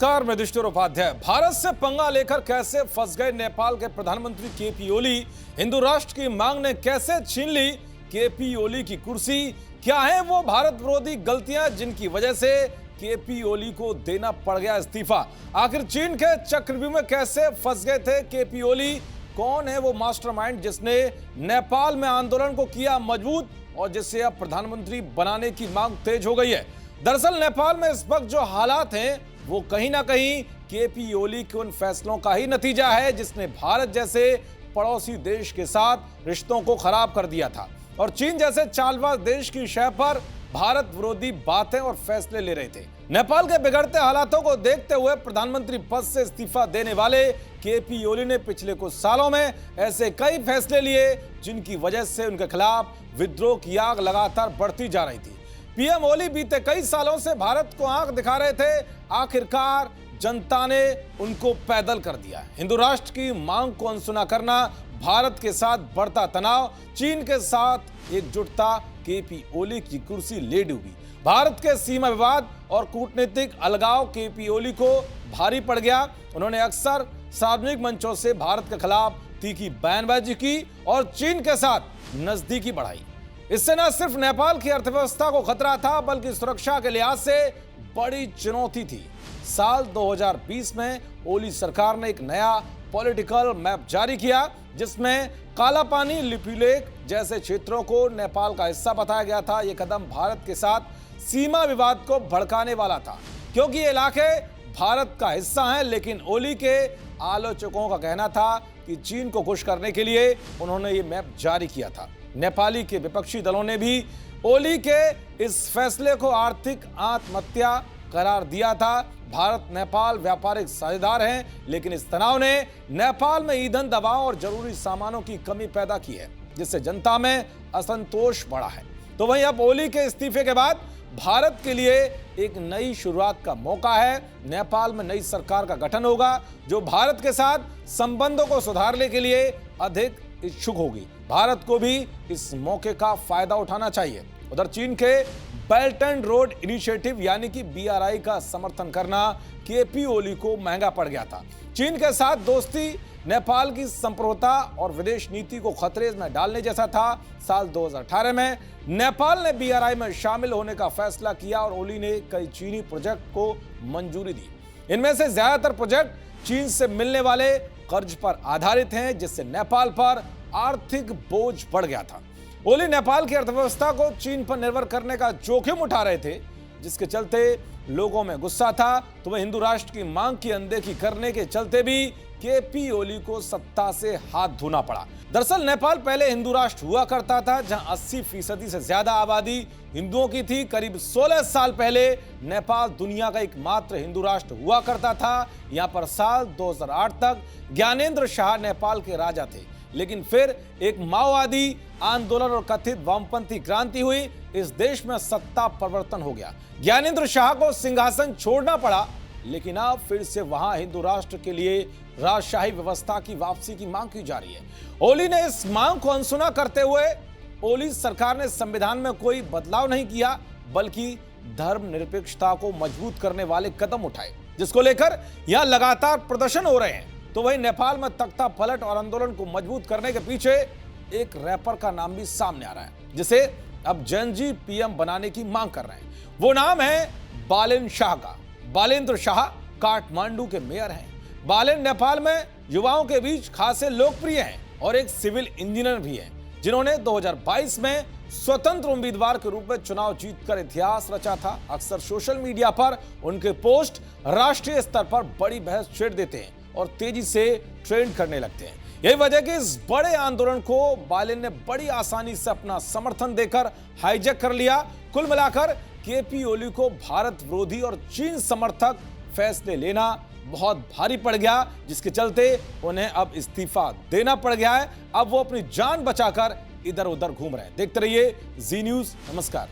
नमस्कार, मैं युधिष्ठिर उपाध्याय। भारत से पंगा लेकर कैसे फंस गए नेपाल के प्रधानमंत्री केपी ओली, हिंदू राष्ट्र की मांग ने कैसे छीन ली केपी ओली की कुर्सी, क्या है वो भारत विरोधी गलतियां जिनकी वजह से केपी ओली को देना पड़ गया इस्तीफा, आखिर चीन के चक्रव्यूह में कैसे फंस गए थे केपी ओली, कौन है वो मास्टरमाइंड जिसने नेपाल में आंदोलन को किया मजबूत और जिससे अब प्रधानमंत्री बनाने की मांग तेज हो गई है। दरअसल नेपाल में इस वक्त जो हालात हैं वो कहीं ना कहीं केपी ओली के उन फैसलों का ही नतीजा है जिसने भारत जैसे पड़ोसी देश के साथ रिश्तों को खराब कर दिया था और चीन जैसे चालबाज देश की शय पर भारत विरोधी बातें और फैसले ले रहे थे। नेपाल के बिगड़ते हालातों को देखते हुए प्रधानमंत्री पद से इस्तीफा देने वाले केपी ओली ने पिछले कुछ सालों में ऐसे कई फैसले लिए जिनकी वजह से उनके खिलाफ विद्रोह की आग लगातार बढ़ती जा रही थी। पीएम ओली बीते कई सालों से भारत को आंख दिखा रहे थे, आखिरकार जनता ने उनको पैदल कर दिया। हिंदू राष्ट्र की मांग को अनसुना करना, भारत के साथ बढ़ता तनाव, चीन के साथ एकजुटता केपी ओली की कुर्सी ले डूबी। भारत के सीमा विवाद और कूटनीतिक अलगाव केपी ओली को भारी पड़ गया। उन्होंने अक्सर सार्वजनिक मंचों से भारत के खिलाफ तीखी बयानबाजी की और चीन के साथ नजदीकी बढ़ाई। इससे न सिर्फ नेपाल की अर्थव्यवस्था को खतरा था बल्कि सुरक्षा के लिहाज से बड़ी चुनौती थी। साल 2020 में ओली सरकार ने एक नया पॉलिटिकल मैप जारी किया जिसमें काला पानी, लिपुलेख जैसे क्षेत्रों को नेपाल का हिस्सा बताया गया था। यह कदम भारत के साथ सीमा विवाद को भड़काने वाला था क्योंकि ये इलाके भारत का हिस्सा हैं, लेकिन ओली के आलोचकों का कहना था कि चीन को खुश करने के लिए उन्होंने ये मैप जारी किया था। नेपाली के विपक्षी दलों ने भी ओली के इस फैसले को आर्थिक आत्महत्या करार दिया था। भारत नेपाल व्यापारिक साझेदार हैं, लेकिन इस तनाव ने नेपाल में ईंधन, दवाओं और जरूरी सामानों की कमी पैदा की है जिससे जनता में असंतोष बढ़ा है। तो वहीं अब ओली के इस्तीफे के बाद भारत के लिए एक नई शुरुआत का मौका है। नेपाल में नई सरकार का गठन होगा जो भारत के साथ संबंधों को सुधारने के लिए अधिक इच्छुक होगी। भारत को भी इस मौके का फायदा उठाना चाहिए। उधर चीन के बेल्ट एंड रोड इनिशिएटिव यानी कि बीआरआई का समर्थन करना केपी ओली को महंगा पड़ गया था। चीन के साथ दोस्ती नेपाल की संप्रभुता और विदेश नीति को खतरे में डालने जैसा था। साल 2018 में नेपाल ने बीआरआई में शामिल होने का फैसला किया और ओली ने कई चीनी प्रोजेक्ट को मंजूरी दी। इनमें से ज्यादातर प्रोजेक्ट चीन से मिलने वाले कर्ज पर आधारित हैं जिससे नेपाल पर आर्थिक बोझ बढ़ गया था। ओली नेपाल की अर्थव्यवस्था को चीन पर निर्भर करने का जोखिम उठा रहे थे जिसके चलते लोगों में गुस्सा था। तो वह हिंदू राष्ट्र की मांग की अनदेखी करने के चलते भी केपी ओली को सत्ता से हाथ धोना पड़ा। दरअसल नेपाल पहले हिंदू राष्ट्र हुआ करता था जहां 80% से ज्यादा आबादी हिंदुओं की थी। करीब 16 साल पहले नेपाल दुनिया का एकमात्र हिंदू राष्ट्र हुआ करता था। यहां पर साल 2008 तक ज्ञानेंद्र शाह नेपाल के राजा थे, लेकिन फिर एक माओवादी आंदोलन और कथित वामपंथी क्रांति हुई। इस देश में सत्ता परिवर्तन हो गया। ज्ञानेंद्र शाह को सिंहासन छोड़ना पड़ा, लेकिन अब फिर से वहां हिंदू राष्ट्र के लिए राजशाही व्यवस्था की वापसी की मांग की जा रही है। ओली ने इस मांग को अनसुना करते हुए ओली सरकार ने संविधान में कोई बदलाव नहीं किया बल्कि धर्मनिरपेक्षता को मजबूत करने वाले कदम उठाए जिसको लेकर यहां लगातार प्रदर्शन हो रहे हैं। तो वहीं नेपाल में तख्ता पलट और आंदोलन को मजबूत करने के पीछे एक रैपर का नाम भी सामने आ रहा है जिसे अब जनजी पीएम बनाने की मांग कर रहे हैं। वो नाम है बालेन शाह का। बालेंद्र शाह काठमांडू के मेयर हैं। बालेन नेपाल में युवाओं के बीच खासे लोकप्रिय हैं और एक सिविल इंजीनियर भी हैं जिन्होंने 2022 में स्वतंत्र उम्मीदवार के रूप में चुनाव जीतकर इतिहास रचा था। अक्सर सोशल मीडिया पर उनके पोस्ट राष्ट्रीय स्तर पर बड़ी बहस छेड़ देते हैं और तेजी से ट्रेंड करने लगते हैं। यही वजह कि इस बड़े आंदोलन को बालेन ने बड़ी आसानी से अपना समर्थन देकर हाईजैक कर लिया। कुल मिलाकर केपी ओली को भारत विरोधी और चीन समर्थक फैसले लेना बहुत भारी पड़ गया जिसके चलते उन्हें अब इस्तीफा देना पड़ गया है। अब वो अपनी जान बचाकर इधर उधर घूम रहे हैं। देखते रहिए जी न्यूज़। नमस्कार।